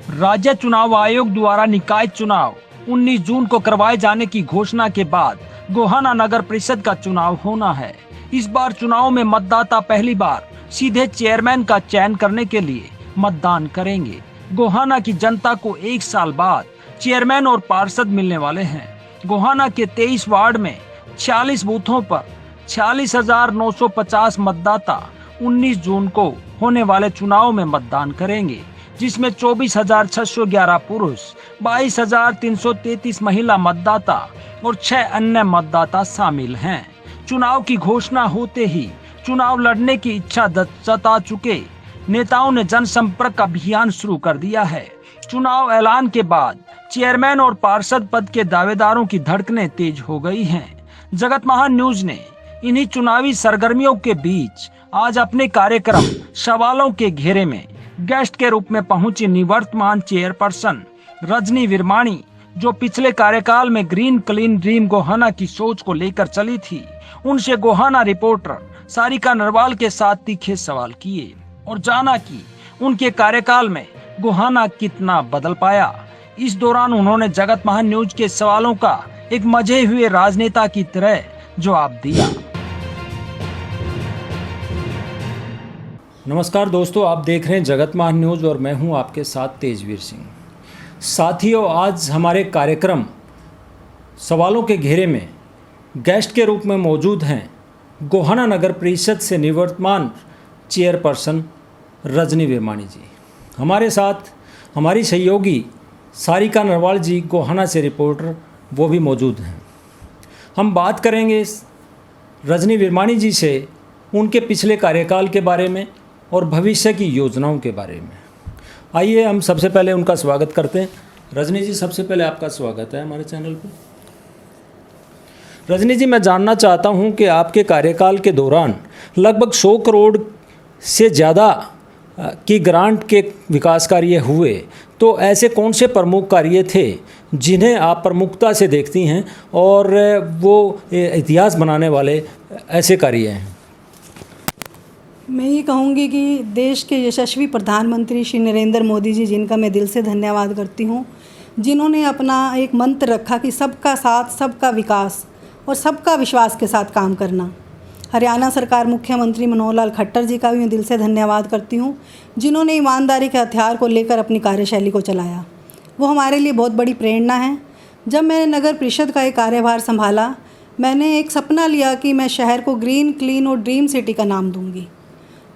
राज्य चुनाव आयोग द्वारा निकाय चुनाव 19 जून को करवाए जाने की घोषणा के बाद गोहाना नगर परिषद का चुनाव होना है। इस बार चुनाव में मतदाता पहली बार सीधे चेयरमैन का चयन करने के लिए मतदान करेंगे। गोहाना की जनता को 1 साल बाद चेयरमैन और पार्षद मिलने वाले हैं। गोहाना के 23 वार्ड में 46 बूथों पर 46,950 मतदाता 19 जून को होने वाले चुनाव में मतदान करेंगे, जिसमें 24,611 पुरुष, 22,333 महिला मतदाता और 6 अन्य मतदाता शामिल हैं। चुनाव की घोषणा होते ही चुनाव लड़ने की इच्छा जता चुके नेताओं ने जनसंपर्क अभियान शुरू कर दिया है। चुनाव ऐलान के बाद चेयरमैन और पार्षद पद के दावेदारों की धड़कनें तेज हो गई हैं। जगत महान न्यूज ने इन्हीं चुनावी सरगर्मियों के बीच आज अपने कार्यक्रम सवालों के घेरे में गेस्ट के रूप में पहुंची निवर्तमान चेयरपर्सन रजनी विरमाणी, जो पिछले कार्यकाल में ग्रीन क्लीन ड्रीम गोहाना की सोच को लेकर चली थी, उनसे गोहाना रिपोर्टर सारिका नरवाल के साथ तीखे सवाल किए और जाना कि उनके कार्यकाल में गोहाना कितना बदल पाया। इस दौरान उन्होंने जगत महान न्यूज के सवालों का एक मजे हुए राजनेता की तरह जवाब दिया। नमस्कार दोस्तों, आप देख रहे हैं जगत महान न्यूज और मैं हूं आपके साथ तेजवीर सिंह। साथियों, आज हमारे कार्यक्रम सवालों के घेरे में गेस्ट के रूप में मौजूद हैं गोहाना नगर परिषद से निवर्तमान चेयरपर्सन रजनी विरमाणी जी। हमारे साथ हमारी सहयोगी सारिका नरवाल जी गोहाना से रिपोर्टर वो भी मौजूद हैं। हम बात करेंगे रजनी विरमाणी जी से उनके पिछले कार्यकाल के बारे में और भविष्य की योजनाओं के बारे में। आइए हम सबसे पहले उनका स्वागत करते हैं। रजनी जी, सबसे पहले आपका स्वागत है हमारे चैनल पर। रजनी जी, मैं जानना चाहता हूं कि आपके कार्यकाल के दौरान लगभग 100 करोड़ से ज़्यादा की ग्रांट के विकास कार्य हुए, तो ऐसे कौन से प्रमुख कार्य थे जिन्हें आप प्रमुखता से देखती हैं और वो इतिहास बनाने वाले ऐसे कार्य हैं? मैं ये कहूँगी कि देश के यशस्वी प्रधानमंत्री श्री नरेंद्र मोदी जी, जिनका मैं दिल से धन्यवाद करती हूँ, जिन्होंने अपना एक मंत्र रखा कि सबका साथ, सबका विकास और सबका विश्वास के साथ काम करना। हरियाणा सरकार मुख्यमंत्री मनोहर लाल खट्टर जी का भी मैं दिल से धन्यवाद करती हूँ, जिन्होंने ईमानदारी के हथियार को लेकर अपनी कार्यशैली को चलाया। वो हमारे लिए बहुत बड़ी प्रेरणा है। जब मैंने नगर परिषद का एक कार्यभार संभाला, मैंने एक सपना लिया कि मैं शहर को ग्रीन क्लीन और ड्रीम सिटी का नाम दूंगी।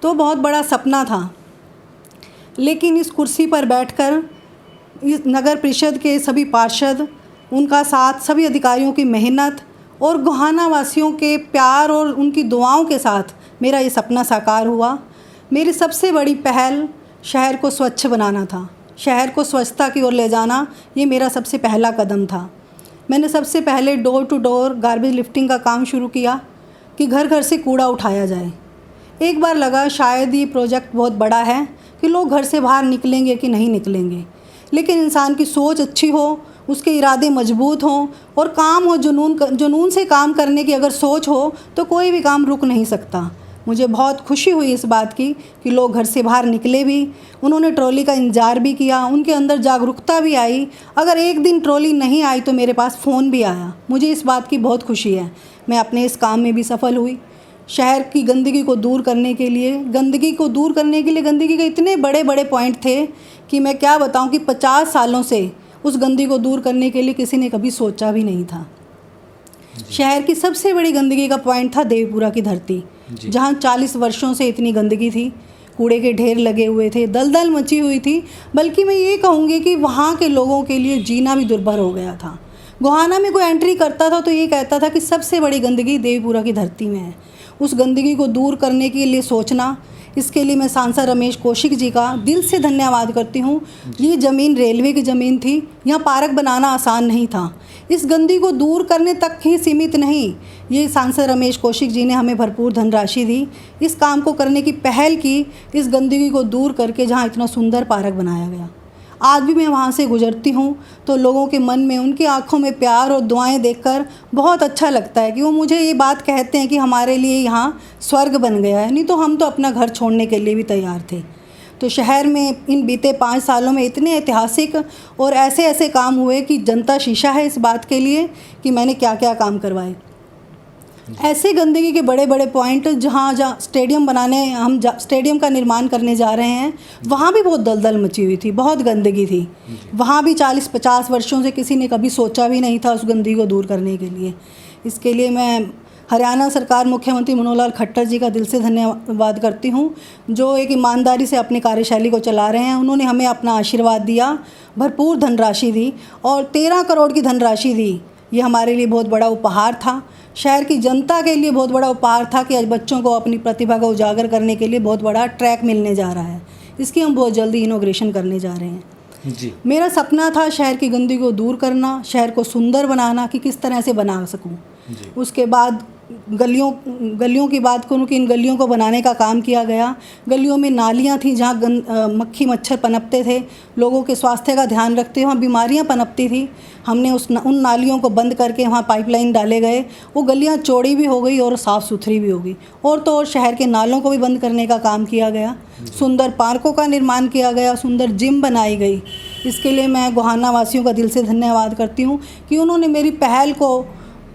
तो बहुत बड़ा सपना था, लेकिन इस कुर्सी पर बैठकर इस नगर परिषद के सभी पार्षद, उनका साथ, सभी अधिकारियों की मेहनत और गोहाना वासियों के प्यार और उनकी दुआओं के साथ मेरा ये सपना साकार हुआ। मेरी सबसे बड़ी पहल शहर को स्वच्छ बनाना था। शहर को स्वच्छता की ओर ले जाना, ये मेरा सबसे पहला कदम था। मैंने सबसे पहले door to door garbage lifting का काम शुरू किया कि घर घर से कूड़ा उठाया जाए। एक बार लगा शायद ये प्रोजेक्ट बहुत बड़ा है कि लोग घर से बाहर निकलेंगे कि नहीं निकलेंगे, लेकिन इंसान की सोच अच्छी हो, उसके इरादे मजबूत हों और काम हो, जुनून से काम करने की अगर सोच हो तो कोई भी काम रुक नहीं सकता। मुझे बहुत खुशी हुई इस बात की कि लोग घर से बाहर निकले भी, उन्होंने ट्रॉली का इंतज़ार भी किया, उनके अंदर जागरूकता भी आई। अगर एक दिन ट्रॉली नहीं आई तो मेरे पास फ़ोन भी आया। मुझे इस बात की बहुत खुशी है। मैं अपने इस काम में भी सफल हुई। शहर की गंदगी को दूर करने के लिए गंदगी के इतने बड़े बड़े पॉइंट थे कि मैं क्या बताऊं कि 50 सालों से उस गंदगी को दूर करने के लिए किसी ने कभी सोचा भी नहीं था। शहर की सबसे बड़ी गंदगी का पॉइंट था देवपुरा की धरती, जहां 40 वर्षों से इतनी गंदगी थी, कूड़े के ढेर लगे हुए थे, दलदल मची हुई थी। बल्कि मैं ये कहूँगी कि वहाँ के लोगों के लिए जीना भी दुर्भर हो गया था। गोहाना में कोई एंट्री करता था तो ये कहता था कि सबसे बड़ी गंदगी देवपुरा की धरती में है। उस गंदगी को दूर करने के लिए सोचना, इसके लिए मैं सांसद रमेश कौशिक जी का दिल से धन्यवाद करती हूँ। ये ज़मीन रेलवे की ज़मीन थी, यहाँ पार्क बनाना आसान नहीं था। इस गंदगी को दूर करने तक ही सीमित नहीं, ये सांसद रमेश कौशिक जी ने हमें भरपूर धनराशि दी, इस काम को करने की पहल की, इस गंदगी को दूर करके जहाँ इतना सुंदर पार्क बनाया गया। आज भी मैं वहाँ से गुजरती हूँ तो लोगों के मन में, उनकी आंखों में प्यार और दुआएं देखकर बहुत अच्छा लगता है कि वो मुझे ये बात कहते हैं कि हमारे लिए यहाँ स्वर्ग बन गया है, नहीं तो हम तो अपना घर छोड़ने के लिए भी तैयार थे। तो शहर में इन बीते 5 सालों में इतने ऐतिहासिक और ऐसे ऐसे काम हुए कि जनता शीशा है इस बात के लिए कि मैंने क्या क्या काम करवाए। ऐसे गंदगी के बड़े बड़े पॉइंट जहाँ स्टेडियम बनाने हम स्टेडियम का निर्माण करने जा रहे हैं, वहाँ भी बहुत दलदल मची हुई थी, बहुत गंदगी थी। वहाँ भी 40-50 वर्षों से किसी ने कभी सोचा भी नहीं था उस गंदगी को दूर करने के लिए। इसके लिए मैं हरियाणा सरकार, मुख्यमंत्री मनोहर लाल खट्टर जी का दिल से धन्यवाद करती हूँ, जो एक ईमानदारी से अपनी कार्यशैली को चला रहे हैं। उन्होंने हमें अपना आशीर्वाद दिया, भरपूर धनराशि दी और 13 करोड़ की धनराशि दी। ये हमारे लिए बहुत बड़ा उपहार था, शहर की जनता के लिए बहुत बड़ा उपहार था कि आज बच्चों को अपनी प्रतिभा को उजागर करने के लिए बहुत बड़ा ट्रैक मिलने जा रहा है। इसकी हम बहुत जल्दी इनॉग्रेशन करने जा रहे हैं। जी। मेरा सपना था शहर की गंदगी को दूर करना, शहर को सुंदर बनाना कि किस तरह से बना सकूं। उसके बाद गलियों की बात करूँ कि इन गलियों को बनाने का काम किया गया। गलियों में नालियाँ थी जहाँ मक्खी मच्छर पनपते थे, लोगों के स्वास्थ्य का ध्यान रखते हुए वहाँ बीमारियाँ पनपती थी। हमने उन नालियों को बंद करके वहाँ पाइपलाइन डाले गए, वो गलियाँ चौड़ी भी हो गई और साफ़ सुथरी भी हो गई। और तो और शहर के नालों को भी बंद करने का काम किया गया, सुंदर पार्कों का निर्माण किया गया, सुंदर जिम बनाई गई। इसके लिए मैं गोहाना वासियों का दिल से धन्यवाद करती हूँ कि उन्होंने मेरी पहल को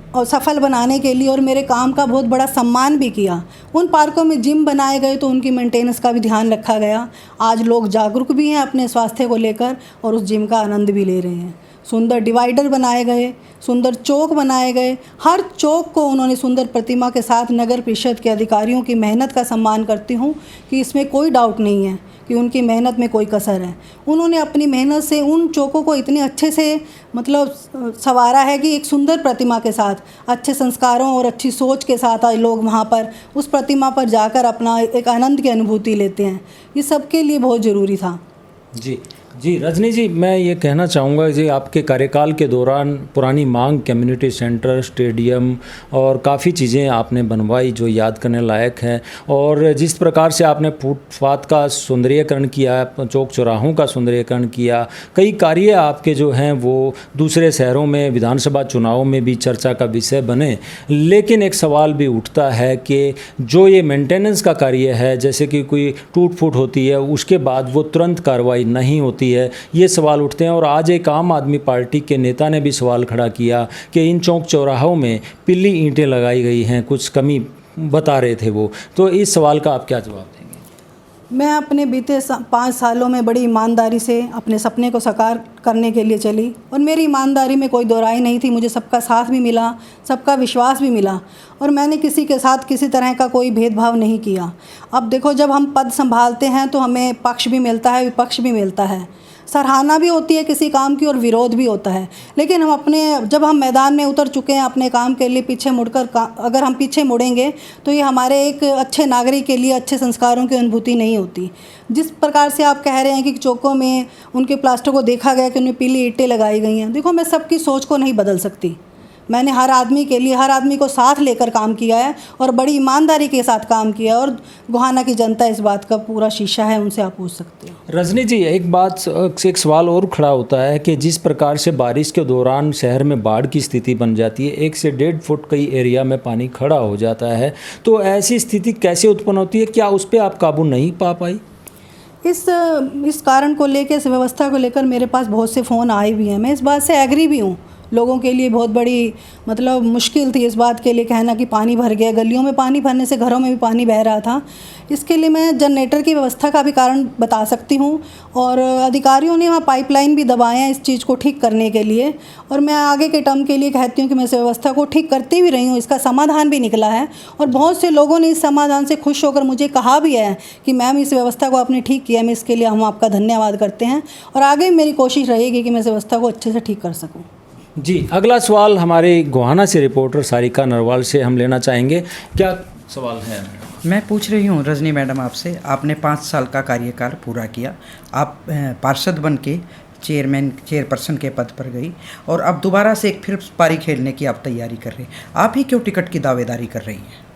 और सफल बनाने के लिए और मेरे काम का बहुत बड़ा सम्मान भी किया। उन पार्कों में जिम बनाए गए तो उनकी मेंटेनेंस का भी ध्यान रखा गया। आज लोग जागरूक भी हैं अपने स्वास्थ्य को लेकर और उस जिम का आनंद भी ले रहे हैं। सुंदर डिवाइडर बनाए गए, सुंदर चौक बनाए गए। हर चौक को उन्होंने सुंदर प्रतिमा के साथ नगर परिषद के अधिकारियों की मेहनत का सम्मान करती हूँ कि इसमें कोई डाउट नहीं है कि उनकी मेहनत में कोई कसर है। उन्होंने अपनी मेहनत से उन चौकों को इतने अच्छे से संवारा है कि एक सुंदर प्रतिमा के साथ, अच्छे संस्कारों और अच्छी सोच के साथ आज लोग वहाँ पर उस प्रतिमा पर जाकर अपना एक आनंद की अनुभूति लेते हैं। ये सबके लिए बहुत ज़रूरी था। जी रजनी जी, मैं ये कहना चाहूँगा जी, आपके कार्यकाल के दौरान पुरानी मांग कम्युनिटी सेंटर, स्टेडियम और काफ़ी चीज़ें आपने बनवाई जो याद करने लायक हैं। और जिस प्रकार से आपने फुटपाथ का सौंदर्यीकरण किया, चौक चौराहों का सौंदर्यीकरण किया, कई कार्य आपके जो हैं वो दूसरे शहरों में विधानसभा चुनाव में भी चर्चा का विषय बने। लेकिन एक सवाल भी उठता है कि जो ये मेंटेनेंस का कार्य है, जैसे कि कोई टूट फूट होती है उसके बाद वो तुरंत कार्रवाई नहीं होती है, ये सवाल उठते हैं। और आज एक आम आदमी पार्टी के नेता ने भी सवाल खड़ा किया कि इन चौक चौराहों में पीली ईंटें लगाई गई हैं, कुछ कमी बता रहे थे वो। तो इस सवाल का आप क्या जवाब देंगे? मैं अपने बीते 5 सालों में बड़ी ईमानदारी से अपने सपने को साकार करने के लिए चली और मेरी ईमानदारी में कोई दोहराई नहीं थी। मुझे सबका साथ भी मिला, सबका विश्वास भी मिला और मैंने किसी के साथ किसी तरह का कोई भेदभाव नहीं किया। अब देखो, जब हम पद संभालते हैं तो हमें पक्ष भी मिलता है, विपक्ष भी मिलता है, सराहना भी होती है किसी काम की और विरोध भी होता है। लेकिन जब हम मैदान में उतर चुके हैं अपने काम के लिए, पीछे मुड़कर अगर हम पीछे मुड़ेंगे तो ये हमारे एक अच्छे नागरिक के लिए अच्छे संस्कारों की अनुभूति नहीं होती। जिस प्रकार से आप कह रहे हैं कि चौकों में उनके प्लास्टर को देखा गया कि उनमें पीली ईंटें लगाई गई हैं, देखो मैं सबकी सोच को नहीं बदल सकती। मैंने हर आदमी के लिए, हर आदमी को साथ लेकर काम किया है और बड़ी ईमानदारी के साथ काम किया है और गोहाना की जनता इस बात का पूरा शीशा है, उनसे आप पूछ सकते हैं। रजनी जी, एक सवाल और खड़ा होता है कि जिस प्रकार से बारिश के दौरान शहर में बाढ़ की स्थिति बन जाती है, 1 से 1.5 फुट कई एरिया में पानी खड़ा हो जाता है, तो ऐसी स्थिति कैसे उत्पन्न होती है? क्या उस पर आप काबू नहीं पा पाई? इस कारण को लेकर, इस व्यवस्था को लेकर मेरे पास बहुत से फ़ोन आए भी हैं। मैं इस बात से एग्री भी हूँ। लोगों के लिए बहुत बड़ी मुश्किल थी इस बात के लिए कहना कि पानी भर गया। गलियों में पानी भरने से घरों में भी पानी बह रहा था। इसके लिए मैं जनरेटर की व्यवस्था का भी कारण बता सकती हूँ और अधिकारियों ने वहाँ पाइपलाइन भी दबाए हैं इस चीज़ को ठीक करने के लिए। और मैं आगे के टर्म के लिए कहती हूँ कि मैं इस व्यवस्था को ठीक करती भी रही हूँ, इसका समाधान भी निकला है और बहुत से लोगों ने इस समाधान से खुश होकर मुझे कहा भी है कि मैम इस व्यवस्था को आपने ठीक किया, मैं इसके लिए हम आपका धन्यवाद करते हैं और आगे मेरी कोशिश रहेगी कि मैं इस व्यवस्था को अच्छे से ठीक कर सकूँ। जी, अगला सवाल हमारे गोहाना से रिपोर्टर सारिका नरवाल से हम लेना चाहेंगे। क्या सवाल है? मैं पूछ रही हूँ रजनी मैडम आपसे, आपने 5 साल का कार्यकाल पूरा किया, आप पार्षद बन के चेयरपर्सन के पद पर गई और अब दोबारा से एक फिर पारी खेलने की आप तैयारी कर रही हैं। आप ही क्यों टिकट की दावेदारी कर रही हैं?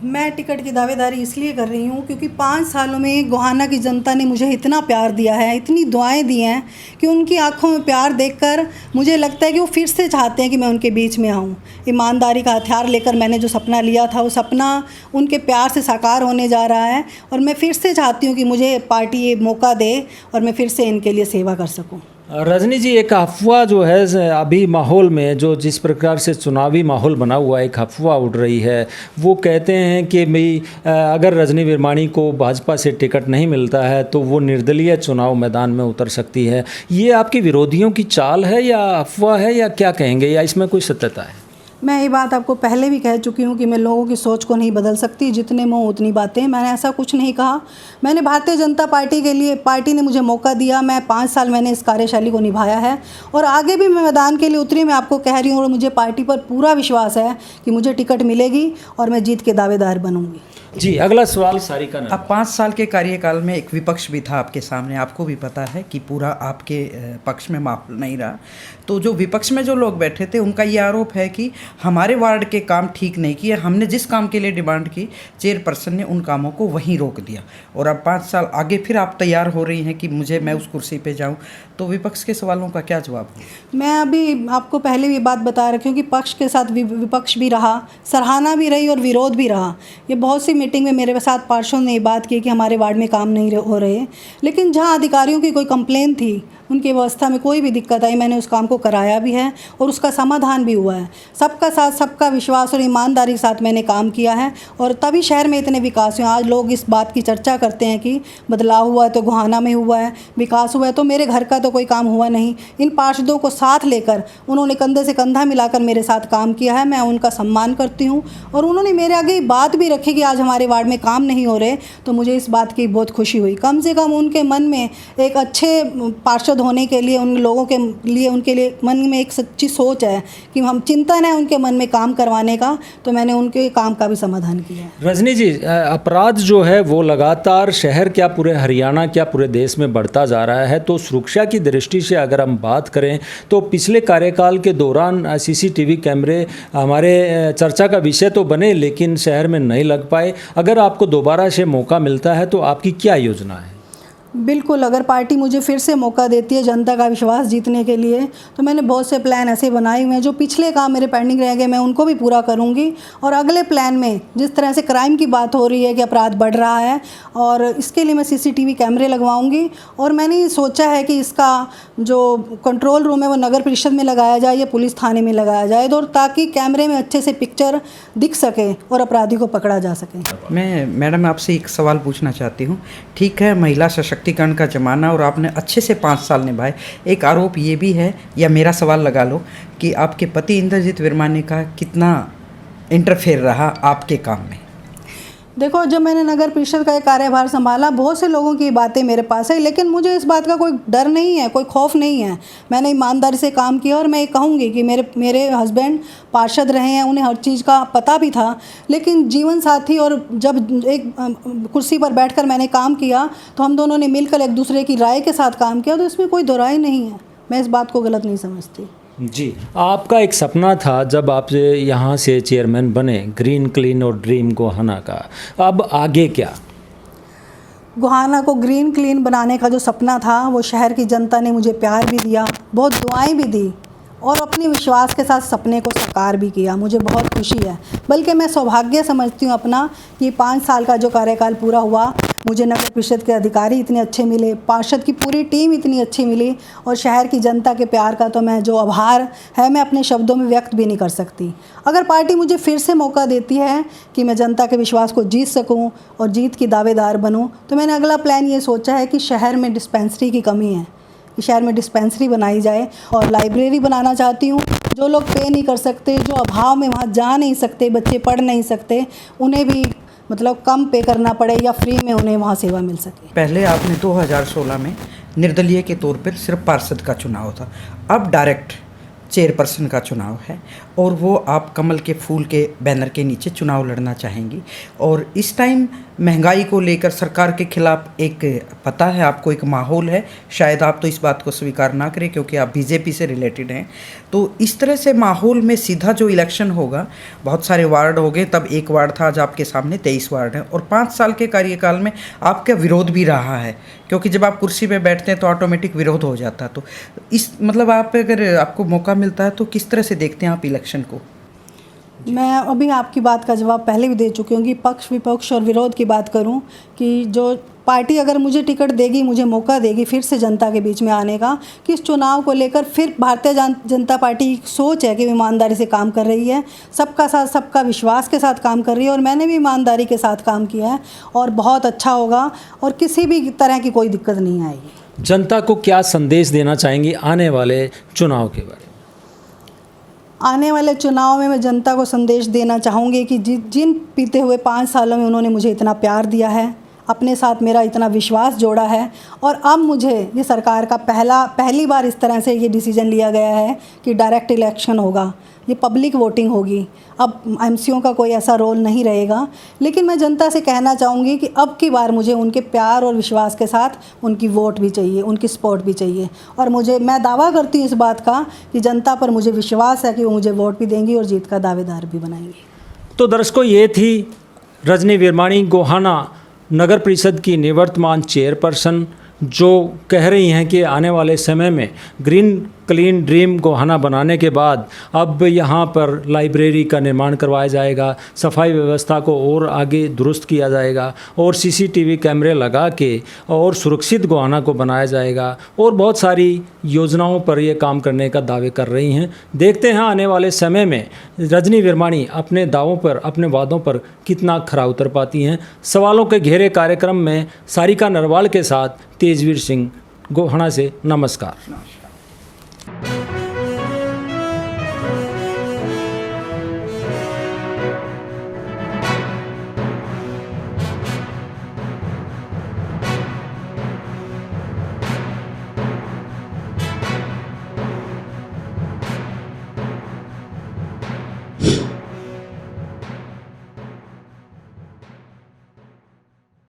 मैं टिकट की दावेदारी इसलिए कर रही हूँ क्योंकि 5 सालों में गोहाना की जनता ने मुझे इतना प्यार दिया है, इतनी दुआएं दी हैं कि उनकी आंखों में प्यार देखकर मुझे लगता है कि वो फिर से चाहते हैं कि मैं उनके बीच में आऊँ। ईमानदारी का हथियार लेकर मैंने जो सपना लिया था वो सपना उनके प्यार से साकार होने जा रहा है और मैं फिर से चाहती हूँ कि मुझे पार्टी ये मौका दे और मैं फिर से इनके लिए सेवा कर सकूँ। रजनी जी, एक अफवाह जो है अभी माहौल में जो जिस प्रकार से चुनावी माहौल बना हुआ है, एक अफवाह उड़ रही है। वो कहते हैं कि भाई अगर रजनी विरमाणी को भाजपा से टिकट नहीं मिलता है तो वो निर्दलीय चुनाव मैदान में उतर सकती है। ये आपके विरोधियों की चाल है या अफवाह है या क्या कहेंगे, या इसमें कोई सत्यता है? मैं ये बात आपको पहले भी कह चुकी हूँ कि मैं लोगों की सोच को नहीं बदल सकती, जितने मुँह उतनी बातें। मैंने ऐसा कुछ नहीं कहा। मैंने भारतीय जनता पार्टी के लिए, पार्टी ने मुझे मौका दिया, मैं 5 साल मैंने इस कार्यशैली को निभाया है और आगे भी मैं मैदान के लिए उतरी। मैं आपको कह रही हूँ और मुझे पार्टी पर पूरा विश्वास है कि मुझे टिकट मिलेगी और मैं जीत के दावेदार बनूँगी। जी, अगला सवाल सारिका ने। अब 5 साल के कार्यकाल में एक विपक्ष भी था आपके सामने, आपको भी पता है कि पूरा आपके पक्ष में माहौल नहीं रहा। तो जो विपक्ष में जो लोग बैठे थे उनका ये आरोप है कि हमारे वार्ड के काम ठीक नहीं किए, हमने जिस काम के लिए डिमांड की चेयरपर्सन ने उन कामों को वहीं रोक दिया और अब 5 साल आगे फिर आप तैयार हो रही हैं कि मैं उस कुर्सी पे जाऊं। तो विपक्ष के सवालों का क्या जवाब है? मैं अभी आपको पहले भी बात बता रखी हूँ कि पक्ष के साथ विपक्ष भी रहा, सराहना भी रही और विरोध भी रहा। ये बहुत सी मीटिंग में मेरे साथ पार्षदों ने ये बात की कि हमारे वार्ड में काम नहीं हो रहे, लेकिन जहाँ अधिकारियों की कोई कंप्लेन थी, उनकी व्यवस्था में कोई भी दिक्कत आई, मैंने उस काम को कराया भी है और उसका समाधान भी हुआ है। सबका साथ, सबका विश्वास और ईमानदारी के साथ मैंने काम किया है और तभी शहर में इतने विकास हुए। आज लोग इस बात की चर्चा करते हैं कि बदलाव हुआ है तो गोहाना में हुआ है, विकास हुआ है, तो मेरे घर का तो कोई काम हुआ नहीं। इन पार्षदों को साथ लेकर उन्होंने कंधे से कंधा मिलाकर मेरे साथ काम किया है। मैं उनका सम्मान करती हूँ और उन्होंने मेरे आगे बात भी रखी कि आज हमारे वार्ड में काम नहीं हो रहे, तो मुझे इस बात की बहुत खुशी हुई। कम से कम उनके मन में एक अच्छे पार्षद होने के लिए, उन लोगों के लिए, उनके लिए मन में एक सच्ची सोच है कि हम चिंतन है उनके मन में काम करवाने का, तो मैंने उनके काम का भी समाधान किया। रजनी जी, अपराध जो है वो लगातार शहर क्या पूरे हरियाणा क्या पूरे देश में बढ़ता जा रहा है। तो सुरक्षा की दृष्टि से अगर हम बात करें तो पिछले कार्यकाल के दौरान सीसीटीवी कैमरे हमारे चर्चा का विषय तो बने, लेकिन शहर में नहीं लग पाए। अगर आपको दोबारा से मौका मिलता है तो आपकी क्या योजना है? बिल्कुल, अगर पार्टी मुझे फिर से मौका देती है जनता का विश्वास जीतने के लिए, तो मैंने बहुत से प्लान ऐसे बनाए हुए हैं। जो पिछले काम मेरे पेंडिंग रह गए मैं उनको भी पूरा करूंगी और अगले प्लान में जिस तरह से क्राइम की बात हो रही है कि अपराध बढ़ रहा है, और इसके लिए मैं सीसीटीवी कैमरे लगवाऊंगी और मैंने ये सोचा है कि इसका जो कंट्रोल रूम है वो नगर परिषद में लगाया जाए या पुलिस थाने में लगाया जाए, और ताकि कैमरे में अच्छे से पिक्चर दिख सके और अपराधी को पकड़ा जा सके। मैं मैडम आपसे एक सवाल पूछना चाहती हूँ। ठीक है, महिला सशक्तिकरण का ज़माना और आपने अच्छे से 5 साल निभाए। एक आरोप ये भी है, या मेरा सवाल लगा लो, कि आपके पति इंद्रजीत विरमानी का कितना इंटरफेयर रहा आपके काम में? देखो, जब मैंने नगर परिषद का एक कार्यभार संभाला, बहुत से लोगों की बातें मेरे पास है, लेकिन मुझे इस बात का कोई डर नहीं है, कोई खौफ नहीं है। मैंने ईमानदारी से काम किया और मैं ये कहूँगी कि मेरे हस्बैंड पार्षद रहे हैं, उन्हें हर चीज़ का पता भी था, लेकिन जीवन साथी और जब एक कुर्सी पर बैठकर मैंने काम किया तो हम दोनों ने मिलकर एक दूसरे की राय के साथ काम किया, तो इसमें कोई दो राय नहीं है। मैं इस बात को गलत नहीं समझती। जी, आपका एक सपना था जब आप यहाँ से चेयरमैन बने, ग्रीन क्लीन और ड्रीम गोहाना का, अब आगे क्या? गोहाना को ग्रीन क्लीन बनाने का जो सपना था वो शहर की जनता ने मुझे प्यार भी दिया, बहुत दुआएं भी दी और अपने विश्वास के साथ सपने को साकार भी किया। मुझे बहुत खुशी है, बल्कि मैं सौभाग्य समझती हूँ अपना कि 5 साल का जो कार्यकाल पूरा हुआ, मुझे नगर परिषद के अधिकारी इतने अच्छे मिले, पार्षद की पूरी टीम इतनी अच्छी मिली और शहर की जनता के प्यार का तो मैं जो आभार है मैं अपने शब्दों में व्यक्त भी नहीं कर सकती। अगर पार्टी मुझे फिर से मौका देती है कि मैं जनता के विश्वास को जीत सकूं और जीत की दावेदार बनूं, तो मैंने अगला प्लान ये सोचा है कि शहर में डिस्पेंसरी की कमी है, कि शहर में डिस्पेंसरी बनाई जाए और लाइब्रेरी बनाना चाहती हूँ। जो लोग पे नहीं कर सकते, जो अभाव में वहाँ जा नहीं सकते, बच्चे पढ़ नहीं सकते, उन्हें भी मतलब कम पे करना पड़े या फ्री में उन्हें वहाँ सेवा मिल सके। पहले आपने 2016 में निर्दलीय के तौर पर सिर्फ पार्षद का चुनाव था, अब डायरेक्ट चेयरपर्सन का चुनाव है और वो आप कमल के फूल के बैनर के नीचे चुनाव लड़ना चाहेंगी। और इस टाइम महंगाई को लेकर सरकार के खिलाफ एक पता है आपको एक माहौल है, शायद आप तो इस बात को स्वीकार ना करें क्योंकि आप बीजेपी से रिलेटेड हैं। तो इस तरह से माहौल में सीधा जो इलेक्शन होगा, बहुत सारे वार्ड हो गए, तब एक वार्ड था, आज आपके सामने 23 वार्ड हैं और 5 साल के कार्यकाल में आपका विरोध भी रहा है, क्योंकि जब आप कुर्सी पे बैठते हैं तो ऑटोमेटिक विरोध हो जाता है। तो इस मतलब आप अगर आपको मौका मिलता है तो किस तरह से देखते हैं आप इलेक्शन को? मैं अभी आपकी बात का जवाब पहले भी दे चुकी हूँ कि पक्ष विपक्ष और विरोध की बात करूँ कि जो पार्टी अगर मुझे टिकट देगी, मुझे मौका देगी फिर से जनता के बीच में आने का, कि इस चुनाव को लेकर फिर भारतीय जनता पार्टी की सोच है कि वो ईमानदारी से काम कर रही है, सबका साथ सबका विश्वास के साथ काम कर रही है और मैंने भी ईमानदारी के साथ काम किया है और बहुत अच्छा होगा और किसी भी तरह की कोई दिक्कत नहीं आएगी। जनता को क्या संदेश देना चाहेंगी आने वाले चुनाव के बारे में? आने वाले चुनाव में मैं जनता को संदेश देना चाहूँगी कि जिन बीते हुए 5 सालों में उन्होंने मुझे इतना प्यार दिया है, अपने साथ मेरा इतना विश्वास जोड़ा है और अब मुझे ये सरकार का पहली बार इस तरह से ये डिसीजन लिया गया है कि डायरेक्ट इलेक्शन होगा, ये पब्लिक वोटिंग होगी। अब एमसीओ का कोई ऐसा रोल नहीं रहेगा, लेकिन मैं जनता से कहना चाहूँगी कि अब की बार मुझे उनके प्यार और विश्वास के साथ उनकी वोट भी चाहिए, उनकी सपोर्ट भी चाहिए और मैं दावा करती हूँ इस बात का कि जनता पर मुझे विश्वास है कि वो मुझे वोट भी देंगी और जीत का दावेदार भी बनाएंगी। तो दर्शकों, ये थी रजनी विरमाणी, गोहाना नगर परिषद की निवर्तमान चेयरपर्सन, जो कह रही हैं कि आने वाले समय में ग्रीन क्लीन ड्रीम गोहाना बनाने के बाद अब यहाँ पर लाइब्रेरी का निर्माण करवाया जाएगा, सफाई व्यवस्था को और आगे दुरुस्त किया जाएगा और सीसीटीवी कैमरे लगा के और सुरक्षित गोहाना को बनाया जाएगा और बहुत सारी योजनाओं पर ये काम करने का दावे कर रही हैं। देखते हैं आने वाले समय में रजनी विरमाणी अपने दावों पर, अपने वादों पर कितना खरा उतर पाती हैं। सवालों के घेरे कार्यक्रम में सारिका नरवाल के साथ तेजवीर सिंह, गोहाना से नमस्कार।